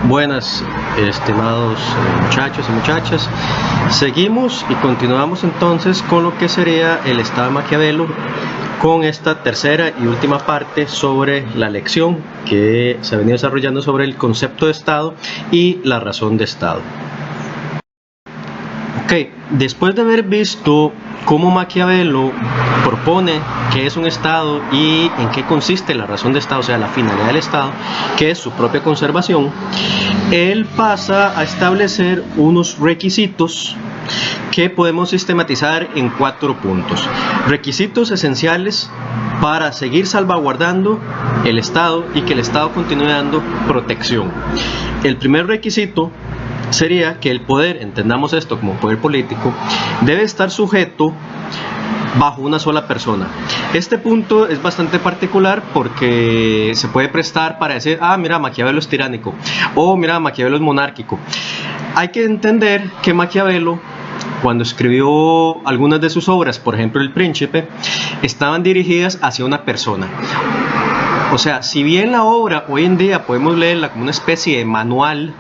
Buenas, estimados muchachos y muchachas. Seguimos y continuamos entonces con lo que sería el Estado de Maquiavelo, con esta tercera y última parte sobre la lección que se ha venido desarrollando sobre el concepto de Estado y la razón de Estado. Ok, después de haber visto cómo Maquiavelo propone qué es un Estado y en qué consiste la razón de Estado, o sea, la finalidad del Estado, que es su propia conservación, él pasa a establecer unos requisitos que podemos sistematizar en 4 puntos. Requisitos esenciales para seguir salvaguardando el Estado y que el Estado continúe dando protección. El primer requisito sería que el poder, entendamos esto como poder político, debe estar sujeto bajo una sola persona. Este punto es bastante particular porque se puede prestar para decir, mira, Maquiavelo es tiránico, o mira, Maquiavelo es monárquico. Hay que entender que Maquiavelo, cuando escribió algunas de sus obras, por ejemplo El Príncipe, estaban dirigidas hacia una persona. O sea, si bien la obra hoy en día podemos leerla como una especie de manual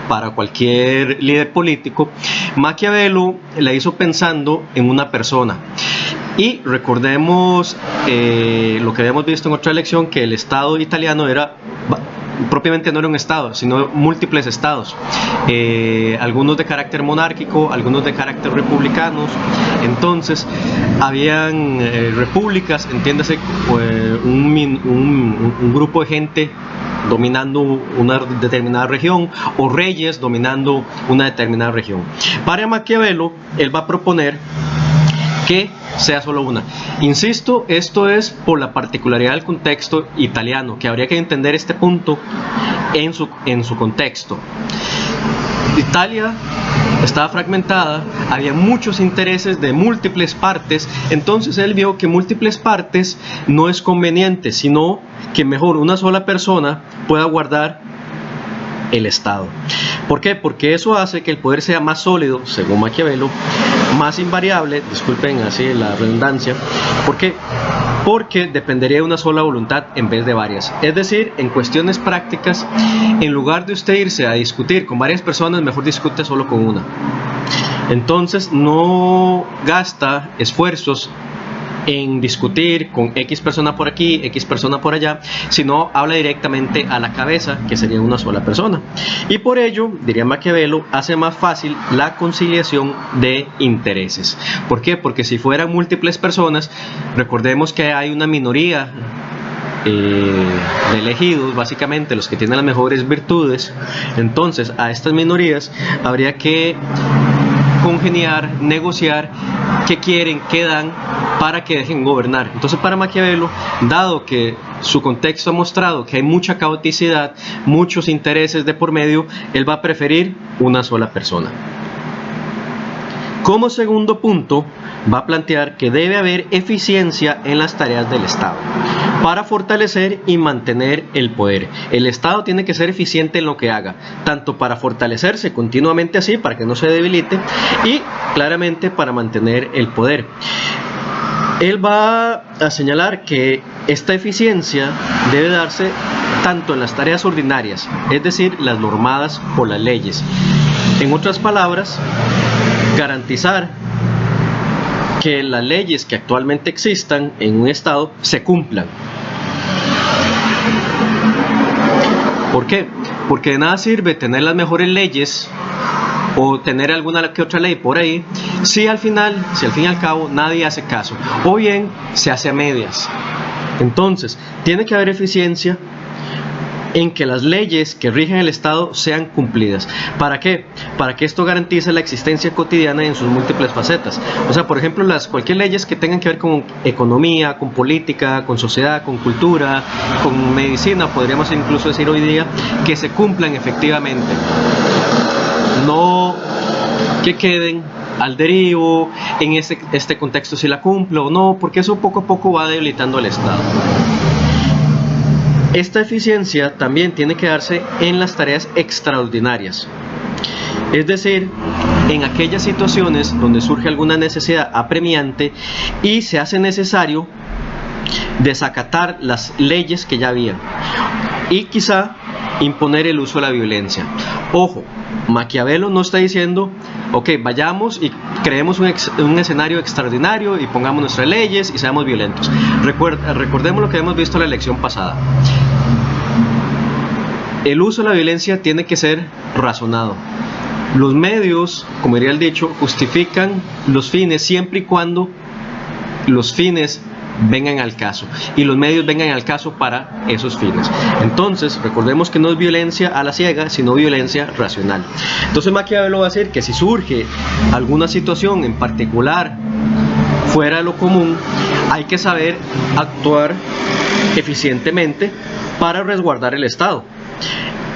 para cualquier líder político, Maquiavelo la hizo pensando en una persona. Y recordemos lo que habíamos visto en otra lección, que el Estado italiano propiamente no era un Estado, sino múltiples Estados, algunos de carácter monárquico, algunos de carácter republicanos. Entonces habían repúblicas, entiéndase, un grupo de gente dominando una determinada región, o reyes dominando una determinada región. Para Maquiavelo, él va a proponer que sea solo una. Insisto, esto es por la particularidad del contexto italiano, que habría que entender este punto en su contexto. Italia estaba fragmentada, había muchos intereses de múltiples partes, entonces él vio que múltiples partes no es conveniente, sino que mejor una sola persona pueda guardar el Estado. ¿Por qué? Porque eso hace que el poder sea más sólido, según Maquiavelo, más invariable, disculpen así la redundancia. ¿Por qué? Porque dependería de una sola voluntad en vez de varias. Es decir, en cuestiones prácticas, en lugar de usted irse a discutir con varias personas, mejor discute solo con una. Entonces no gasta esfuerzos en discutir con X persona por aquí, X persona por allá, sino habla directamente a la cabeza, que sería una sola persona. Y por ello, diría Maquiavelo, hace más fácil la conciliación de intereses. ¿Por qué? Porque si fueran múltiples personas, recordemos que hay una minoría de elegidos, básicamente los que tienen las mejores virtudes. Entonces a estas minorías habría que congeniar, negociar qué quieren, qué dan para que dejen gobernar. Entonces para Maquiavelo, dado que su contexto ha mostrado que hay mucha caoticidad, muchos intereses de por medio, él va a preferir una sola persona. Como segundo punto, va a plantear que debe haber eficiencia en las tareas del Estado para fortalecer y mantener el poder. El Estado tiene que ser eficiente en lo que haga, tanto para fortalecerse continuamente así, para que no se debilite, y claramente para mantener el poder. Él va a señalar que esta eficiencia debe darse tanto en las tareas ordinarias, es decir, las normadas por las leyes. En otras palabras, garantizar que las leyes que actualmente existan en un Estado se cumplan. ¿Por qué? Porque de nada sirve tener las mejores leyes o tener alguna que otra ley por ahí si al fin y al cabo nadie hace caso, o bien se hace a medias. Entonces tiene que haber eficiencia en que las leyes que rigen el Estado sean cumplidas. ¿Para qué? Para que esto garantice la existencia cotidiana en sus múltiples facetas. O sea, por ejemplo, cualquier leyes que tengan que ver con economía, con política, con sociedad, con cultura, con medicina, podríamos incluso decir hoy día, que se cumplan efectivamente. No que queden al derivo, en este contexto si la cumple o no, porque eso poco a poco va debilitando el Estado. Esta eficiencia también tiene que darse en las tareas extraordinarias, es decir, en aquellas situaciones donde surge alguna necesidad apremiante y se hace necesario desacatar las leyes que ya había, y quizá imponer el uso de la violencia. Ojo, Maquiavelo no está diciendo, ok, vayamos y creemos un escenario extraordinario y pongamos nuestras leyes y seamos violentos. Recordemos lo que hemos visto en la lección pasada. El uso de la violencia tiene que ser razonado. Los medios, como diría el dicho, justifican los fines siempre y cuando los fines vengan al caso y los medios vengan al caso para esos fines. Entonces, recordemos que no es violencia a la ciega, sino violencia racional. Entonces Maquiavelo va a decir que si surge alguna situación en particular fuera de lo común, hay que saber actuar eficientemente para resguardar el Estado,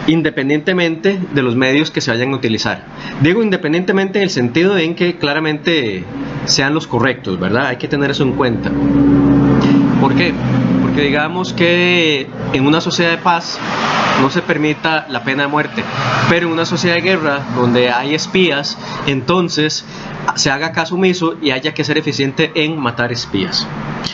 independientemente de los medios que se vayan a utilizar. Digo independientemente en el sentido de en que claramente sean los correctos, ¿verdad? Hay que tener eso en cuenta. ¿Por qué? Porque digamos que en una sociedad de paz no se permita la pena de muerte, pero en una sociedad de guerra donde hay espías, entonces se haga caso omiso y haya que ser eficiente en matar espías.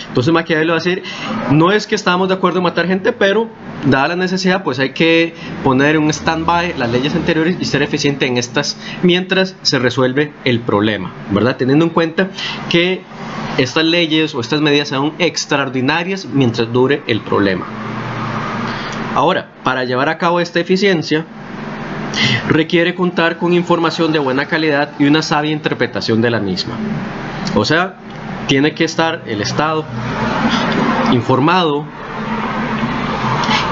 Entonces Maquiavelo va a decir, no es que estamos de acuerdo en matar gente, pero dada la necesidad, pues hay que poner un stand-by las leyes anteriores y ser eficiente en estas mientras se resuelve el problema, ¿verdad? Teniendo en cuenta que estas leyes o estas medidas son extraordinarias mientras dure el problema. Ahora, para llevar a cabo esta eficiencia, requiere contar con información de buena calidad y una sabia interpretación de la misma. O sea, tiene que estar el Estado informado.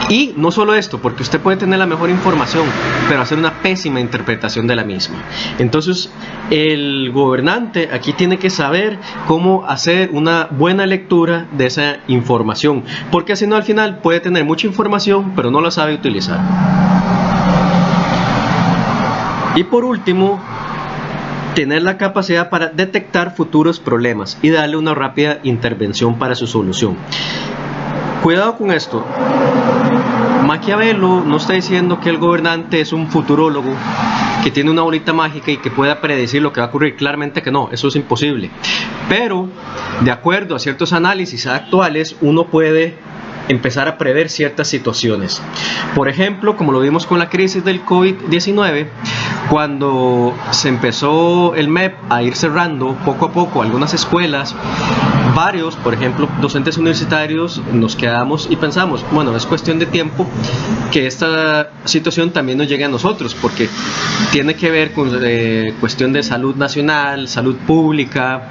Y no solo esto, porque usted puede tener la mejor información, pero hacer una pésima interpretación de la misma. Entonces, el gobernante aquí tiene que saber cómo hacer una buena lectura de esa información, porque si no, al final puede tener mucha información, pero no la sabe utilizar. Y por último, tener la capacidad para detectar futuros problemas y darle una rápida intervención para su solución. Cuidado con esto. Maquiavelo no está diciendo que el gobernante es un futurólogo que tiene una bolita mágica y que pueda predecir lo que va a ocurrir. Claramente que no, eso es imposible. Pero, de acuerdo a ciertos análisis actuales, uno puede empezar a prever ciertas situaciones. Por ejemplo, como lo vimos con la crisis del COVID-19, cuando se empezó el MEP a ir cerrando poco a poco algunas escuelas, varios, por ejemplo, docentes universitarios, nos quedamos y pensamos, bueno, es cuestión de tiempo que esta situación también nos llegue a nosotros, porque tiene que ver con cuestión de salud nacional, salud pública,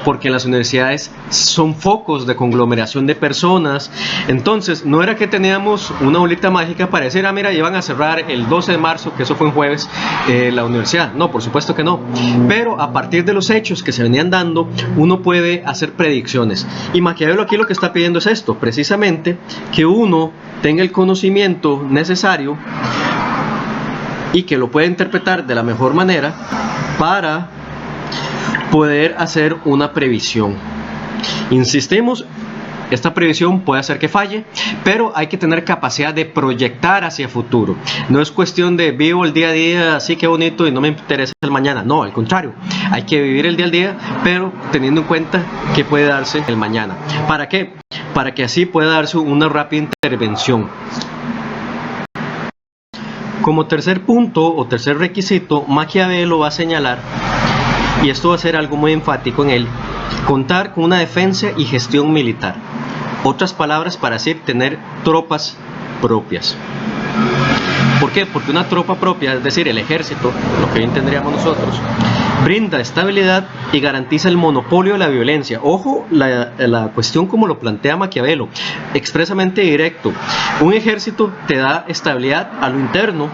porque en las universidades son focos de conglomeración de personas. Entonces, no era que teníamos una bolita mágica para decir, ah, mira, iban a cerrar el 12 de marzo, que eso fue un jueves, la universidad. No, por supuesto que no. Pero a partir de los hechos que se venían dando, uno puede hacer predicciones. Y Maquiavelo aquí lo que está pidiendo es esto, precisamente, que uno tenga el conocimiento necesario y que lo pueda interpretar de la mejor manera para poder hacer una previsión. Insistimos, esta previsión puede hacer que falle, pero hay que tener capacidad de proyectar hacia futuro. No es cuestión de vivo el día a día, así que bonito y no me interesa el mañana. No, al contrario, hay que vivir el día al día, pero teniendo en cuenta que puede darse el mañana. ¿Para qué? Para que así pueda darse una rápida intervención. Como tercer punto o tercer requisito, Maquiavelo va a señalar, y esto va a ser algo muy enfático en él, contar con una defensa y gestión militar. Otras palabras para decir tener tropas propias. ¿Por qué? Porque una tropa propia, es decir, el ejército, lo que bien tendríamos nosotros, brinda estabilidad y garantiza el monopolio de la violencia. Ojo, la cuestión como lo plantea Maquiavelo, expresamente directo. Un ejército te da estabilidad a lo interno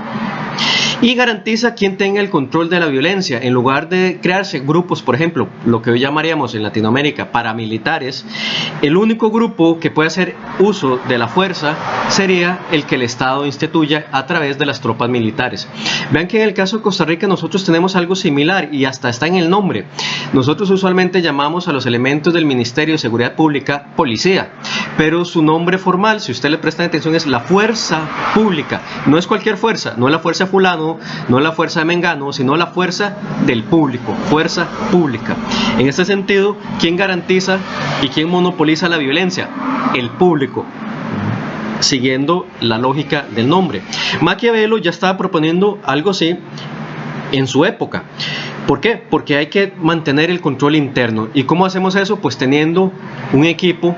y garantiza quien tenga el control de la violencia. En lugar de crearse grupos, por ejemplo, lo que hoy llamaríamos en Latinoamérica paramilitares, el único grupo que puede hacer uso de la fuerza sería el que el Estado instituya a través de las tropas militares. Vean que en el caso de Costa Rica nosotros tenemos algo similar y hasta está en el nombre. Nosotros usualmente llamamos a los elementos del Ministerio de Seguridad Pública policía, pero su nombre formal, si usted le presta atención, es la fuerza pública. No es cualquier fuerza, no es la fuerza fulano, no es la fuerza de Mengano, sino la fuerza del público, fuerza pública. En este sentido, ¿quién garantiza y quién monopoliza la violencia? El público. siguiendo la lógica del nombre. Maquiavelo ya estaba proponiendo algo así en su época. ¿Por qué? Porque hay que mantener el control interno. ¿Y cómo hacemos eso? Pues teniendo un equipo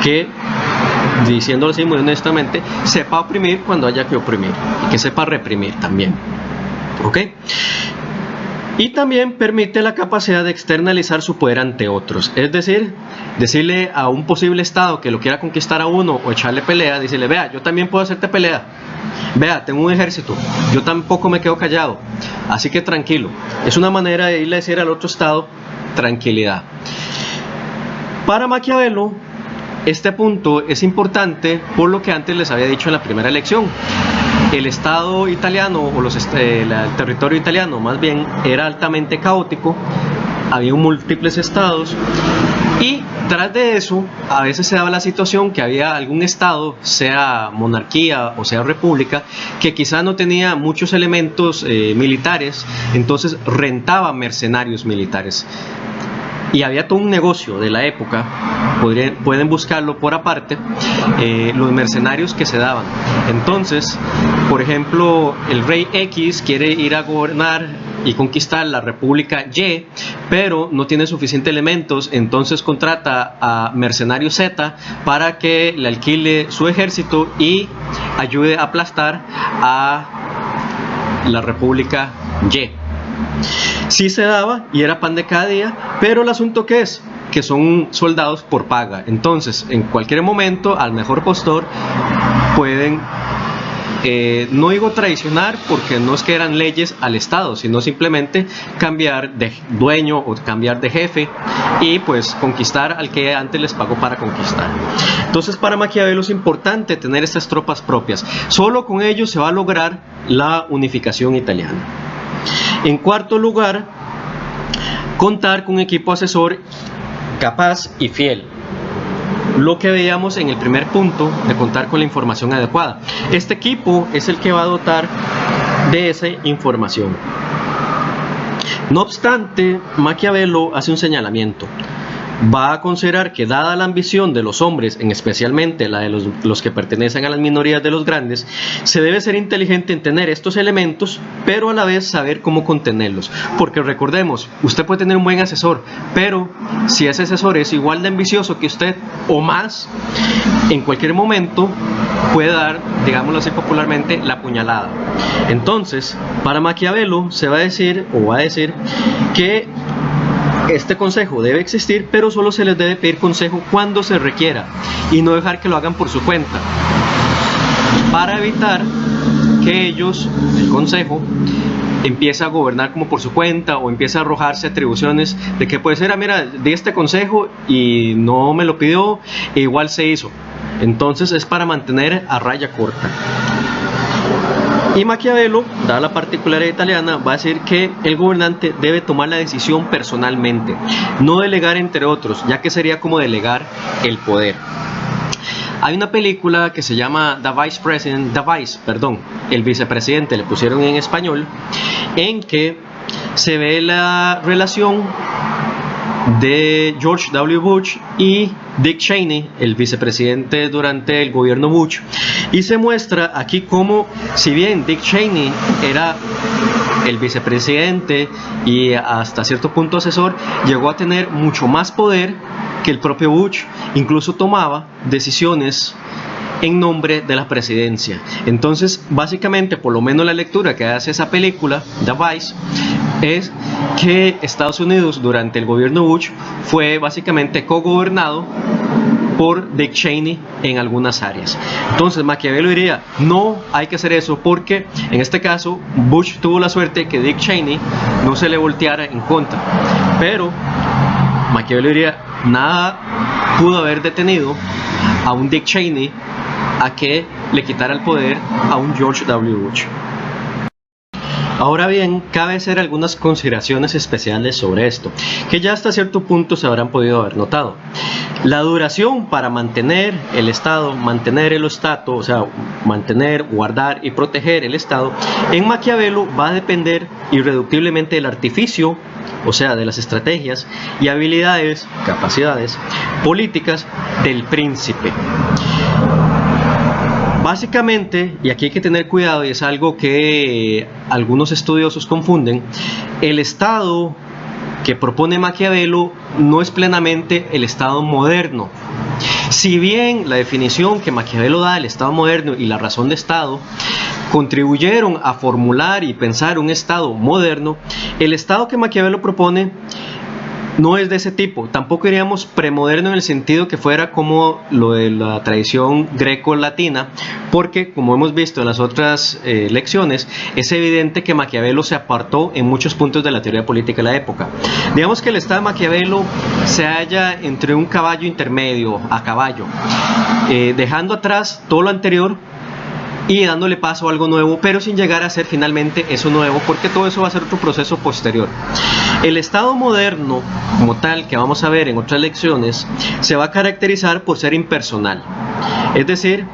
que, diciéndolo así muy honestamente, sepa oprimir cuando haya que oprimir y que sepa reprimir también. ¿Ok? Y también permite la capacidad de externalizar su poder ante otros. Es decir, decirle a un posible Estado que lo quiera conquistar a uno o echarle pelea, decirle, vea, yo también puedo hacerte pelea. Vea, tengo un ejército, yo tampoco me quedo callado, así que tranquilo. Es una manera de irle a decir al otro Estado, tranquilidad. Para Maquiavelo, este punto es importante por lo que antes les había dicho en la primera lección. El Estado italiano, o el territorio italiano más bien, era altamente caótico, había múltiples estados, y tras de eso a veces se daba la situación que había algún estado, sea monarquía o sea república, que quizá no tenía muchos elementos militares, entonces rentaba mercenarios militares. Y había todo un negocio de la época, pueden buscarlo por aparte, los mercenarios que se daban. Entonces, por ejemplo, el rey X quiere ir a gobernar y conquistar la República Y, pero no tiene suficientes elementos, entonces contrata a mercenario Z para que le alquile su ejército y ayude a aplastar a la República Y. Sí se daba y era pan de cada día, pero el asunto que es que son soldados por paga. Entonces, en cualquier momento, al mejor postor, pueden, no digo traicionar, porque no es que eran leyes al Estado, sino simplemente cambiar de dueño o cambiar de jefe y pues conquistar al que antes les pagó para conquistar. Entonces, para Maquiavelo es importante tener estas tropas propias. Solo con ello se va a lograr la unificación italiana. En cuarto lugar, contar con un equipo asesor capaz y fiel. Lo que veíamos en el primer punto de contar con la información adecuada. Este equipo es el que va a dotar de esa información. No obstante, Maquiavelo hace un señalamiento. Va a considerar que dada la ambición de los hombres, en especialmente la de los que pertenecen a las minorías de los grandes, se debe ser inteligente en tener estos elementos, pero a la vez saber cómo contenerlos. Porque recordemos, usted puede tener un buen asesor, pero si ese asesor es igual de ambicioso que usted o más, en cualquier momento puede dar, digámoslo así popularmente, la puñalada. Entonces, para Maquiavelo se va a decir, que este consejo debe existir, pero solo se les debe pedir consejo cuando se requiera y no dejar que lo hagan por su cuenta, para evitar que ellos, el consejo, empiece a gobernar como por su cuenta o empiece a arrojarse atribuciones de que puede ser, mira, di este consejo y no me lo pidió e igual se hizo. Entonces es para mantener a raya corta. Y Maquiavelo, dada la particularidad italiana, va a decir que el gobernante debe tomar la decisión personalmente, no delegar entre otros, ya que sería como delegar el poder. Hay una película que se llama El vicepresidente, le pusieron en español, en que se ve la relación de George W. Bush y Dick Cheney, el vicepresidente durante el gobierno Bush, y se muestra aquí cómo, si bien Dick Cheney era el vicepresidente y hasta cierto punto asesor, llegó a tener mucho más poder que el propio Bush, incluso tomaba decisiones en nombre de la presidencia. Entonces, básicamente, por lo menos la lectura que hace esa película, The Vice, es que Estados Unidos durante el gobierno Bush fue básicamente cogobernado por Dick Cheney en algunas áreas. Entonces Maquiavelo diría, no hay que hacer eso, porque en este caso Bush tuvo la suerte que Dick Cheney no se le volteara en contra, pero Maquiavelo diría, nada pudo haber detenido a un Dick Cheney a que le quitara el poder a un George W. Bush. Ahora bien, cabe hacer algunas consideraciones especiales sobre esto, que ya hasta cierto punto se habrán podido haber notado. La duración para mantener el Estado, mantener el Estado, o sea, mantener, guardar y proteger el Estado, en Maquiavelo va a depender irreductiblemente del artificio, o sea, de las estrategias y habilidades, capacidades políticas del príncipe. Básicamente, y aquí hay que tener cuidado, y es algo que algunos estudiosos confunden, el Estado que propone Maquiavelo no es plenamente el Estado moderno. Si bien la definición que Maquiavelo da del Estado moderno y la razón de Estado contribuyeron a formular y pensar un Estado moderno, el Estado que Maquiavelo propone no es de ese tipo. Tampoco diríamos premoderno en el sentido que fuera como lo de la tradición greco-latina, porque como hemos visto en las otras lecciones, es evidente que Maquiavelo se apartó en muchos puntos de la teoría política de la época. Digamos que el Estado de Maquiavelo se halla entre un caballo intermedio, a caballo, dejando atrás todo lo anterior y dándole paso a algo nuevo, pero sin llegar a ser finalmente eso nuevo, porque todo eso va a ser otro proceso posterior. El Estado moderno, como tal, que vamos a ver en otras lecciones, se va a caracterizar por ser impersonal. Es decir,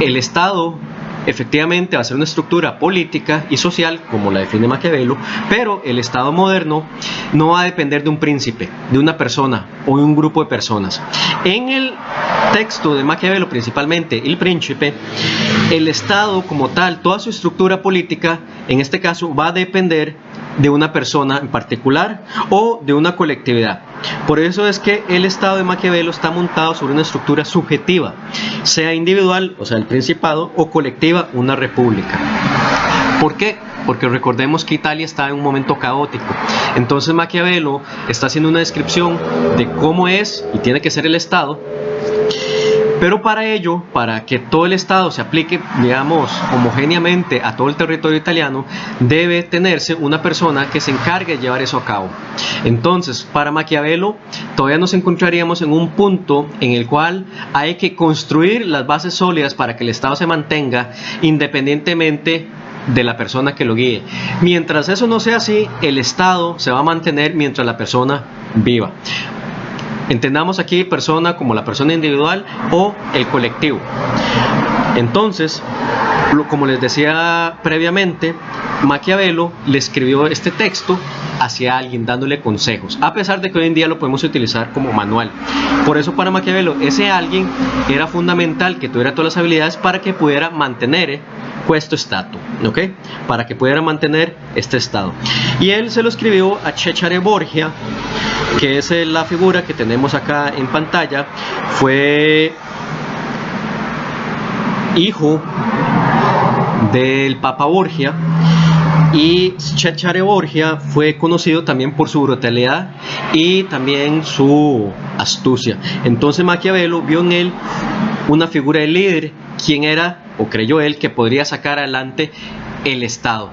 el Estado efectivamente va a ser una estructura política y social, como la define Maquiavelo, pero el Estado moderno no va a depender de un príncipe, de una persona o de un grupo de personas. En el texto de Maquiavelo, principalmente El Príncipe, el Estado como tal, toda su estructura política, en este caso, va a depender de una persona en particular o de una colectividad. Por eso es que el Estado de Maquiavelo está montado sobre una estructura subjetiva, sea individual, o sea el principado, o colectiva, una república. ¿Por qué? Porque recordemos que Italia está en un momento caótico. Entonces Maquiavelo está haciendo una descripción de cómo es y tiene que ser el Estado. Pero para ello, para que todo el Estado se aplique, digamos, homogéneamente a todo el territorio italiano, debe tenerse una persona que se encargue de llevar eso a cabo. Entonces, para Maquiavelo, todavía nos encontraríamos en un punto en el cual hay que construir las bases sólidas para que el Estado se mantenga independientemente de la persona que lo guíe. Mientras eso no sea así, el Estado se va a mantener mientras la persona viva. Entendamos aquí persona como la persona individual o el colectivo. Entonces, como les decía previamente, Maquiavelo le escribió este texto hacia alguien dándole consejos, a pesar de que hoy en día lo podemos utilizar como manual. Por eso para Maquiavelo ese alguien era fundamental que tuviera todas las habilidades para que pudiera mantener questo stato, ¿ok? Para que pudiera mantener este estado. Y él se lo escribió a Cesare Borgia, que es la figura que tenemos acá en pantalla. Fue hijo del Papa Borgia, y Cesare Borgia fue conocido también por su brutalidad y también su astucia. Entonces Maquiavelo vio en él una figura de líder, quien era, o creyó él, que podría sacar adelante el Estado.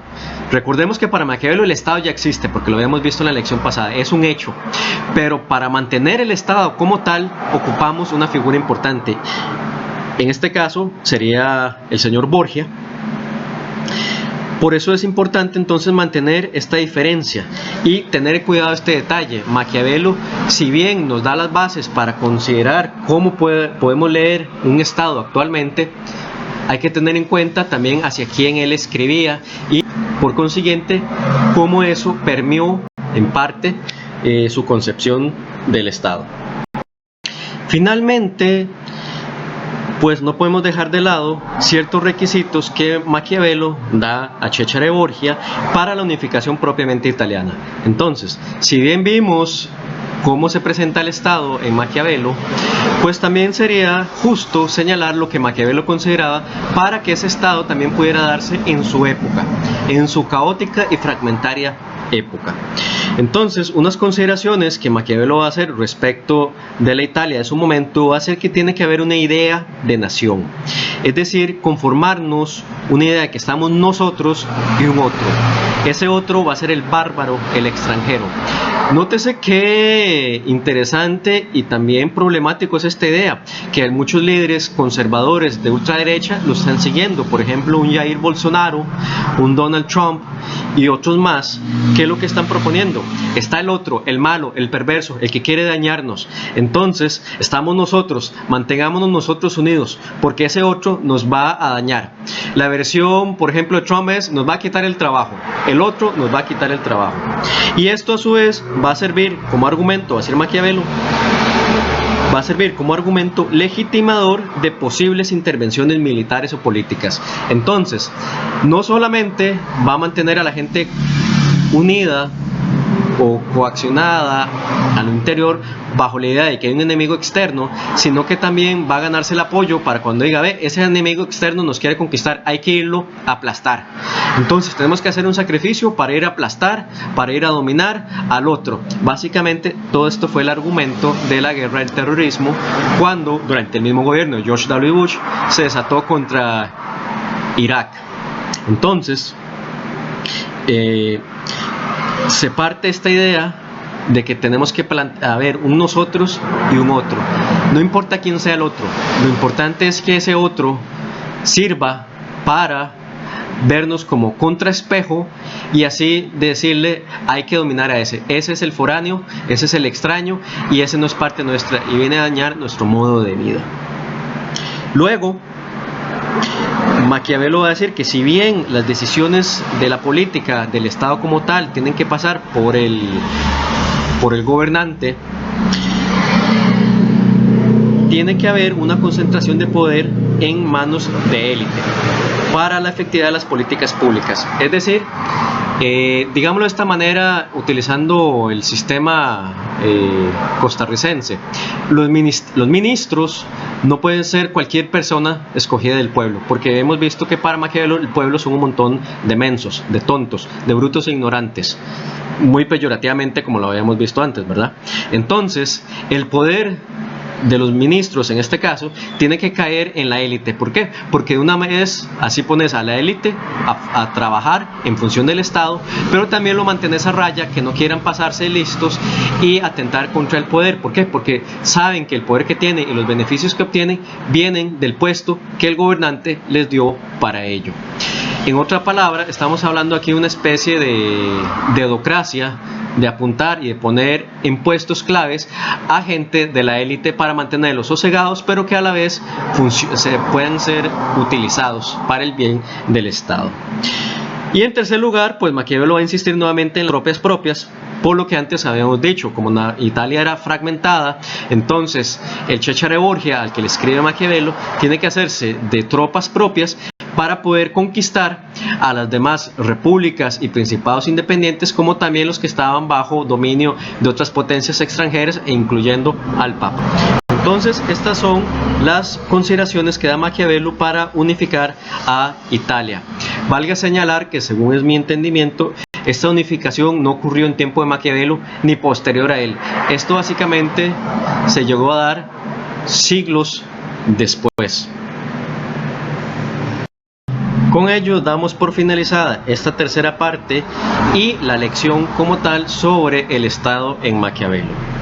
Recordemos que para Maquiavelo el Estado ya existe, porque lo habíamos visto en la lección pasada, es un hecho, pero para mantener el Estado como tal ocupamos una figura importante. En este caso sería el señor Borgia. Por eso es importante entonces mantener esta diferencia y tener cuidado de este detalle. Maquiavelo, si bien nos da las bases para considerar cómo podemos leer un Estado actualmente, hay que tener en cuenta también hacia quién él escribía y por consiguiente cómo eso permeó en parte su concepción del Estado. Finalmente, pues no podemos dejar de lado ciertos requisitos que Maquiavelo da a Cesare Borgia para la unificación propiamente italiana. Entonces, si bien vimos cómo se presenta el Estado en Maquiavelo, pues también sería justo señalar lo que Maquiavelo consideraba para que ese Estado también pudiera darse en su época, en su caótica y fragmentaria época. Entonces, unas consideraciones que Maquiavelo va a hacer respecto de la Italia de su momento va a ser que tiene que haber una idea de nación, es decir, conformarnos una idea de que estamos nosotros y un otro. Ese otro va a ser el bárbaro, el extranjero. Nótese qué interesante y también problemático es esta idea, que muchos líderes conservadores de ultraderecha lo están siguiendo, por ejemplo un Jair Bolsonaro, un Donald Trump y otros más. ¿Qué es lo que están proponiendo? Está el otro, el malo, el perverso, el que quiere dañarnos. Entonces estamos nosotros, mantengámonos nosotros unidos, porque ese otro nos va a dañar. La versión, por ejemplo, de Trump es: nos va a quitar el trabajo, el otro nos va a quitar el trabajo. Y esto a su vez va a servir como argumento, va a ser Maquiavelo, va a servir como argumento legitimador de posibles intervenciones militares o políticas. Entonces, no solamente va a mantener a la gente unida o coaccionada al interior bajo la idea de que hay un enemigo externo, sino que también va a ganarse el apoyo para cuando diga, ve, ese enemigo externo nos quiere conquistar, hay que irlo a aplastar. Entonces tenemos que hacer un sacrificio para ir a aplastar, para ir a dominar al otro. Básicamente todo esto fue el argumento de la guerra del terrorismo durante el mismo gobierno de George W. Bush se desató contra Irak. Entonces se parte esta idea de que tenemos que haber un nosotros y un otro. No importa quién sea el otro, lo importante es que ese otro sirva para vernos como contraespejo y así decirle, hay que dominar a ese es el foráneo, ese es el extraño y ese no es parte nuestra y viene a dañar nuestro modo de vida. Luego Maquiavelo va a decir que si bien las decisiones de la política del Estado como tal tienen que pasar por el gobernante, tiene que haber una concentración de poder en manos de élite para la efectividad de las políticas públicas. Es decir, digámoslo de esta manera, utilizando el sistema costarricense, los ministros no pueden ser cualquier persona escogida del pueblo, porque hemos visto que para Maquiavelo el pueblo son un montón de mensos, de tontos, de brutos e ignorantes, muy peyorativamente como lo habíamos visto antes, ¿verdad? Entonces, el poder de los ministros en este caso tiene que caer en la élite. ¿Por qué? Porque de una vez así pones a la élite a trabajar en función del Estado, pero también lo mantienes a raya, que no quieran pasarse listos y atentar contra el poder. ¿Por qué? Porque saben que el poder que tiene y los beneficios que obtienen vienen del puesto que el gobernante les dio para ello. En otra palabra, estamos hablando aquí de una especie de dedocracia, de apuntar y de poner en puestos claves a gente de la élite para mantenerlos sosegados, pero que a la vez puedan ser utilizados para el bien del Estado. Y en tercer lugar, pues Maquiavelo va a insistir nuevamente en las propias, por lo que antes habíamos dicho, como Italia era fragmentada, entonces el Cesare Borgia, al que le escribe Maquiavelo, tiene que hacerse de tropas propias para poder conquistar a las demás repúblicas y principados independientes, como también los que estaban bajo dominio de otras potencias extranjeras, e incluyendo al Papa. Entonces, estas son las consideraciones que da Maquiavelo para unificar a Italia. Valga señalar que, según es mi entendimiento, esta unificación no ocurrió en tiempo de Maquiavelo ni posterior a él. Esto básicamente se llegó a dar siglos después. Con ello damos por finalizada esta tercera parte y la lección como tal sobre el Estado en Maquiavelo.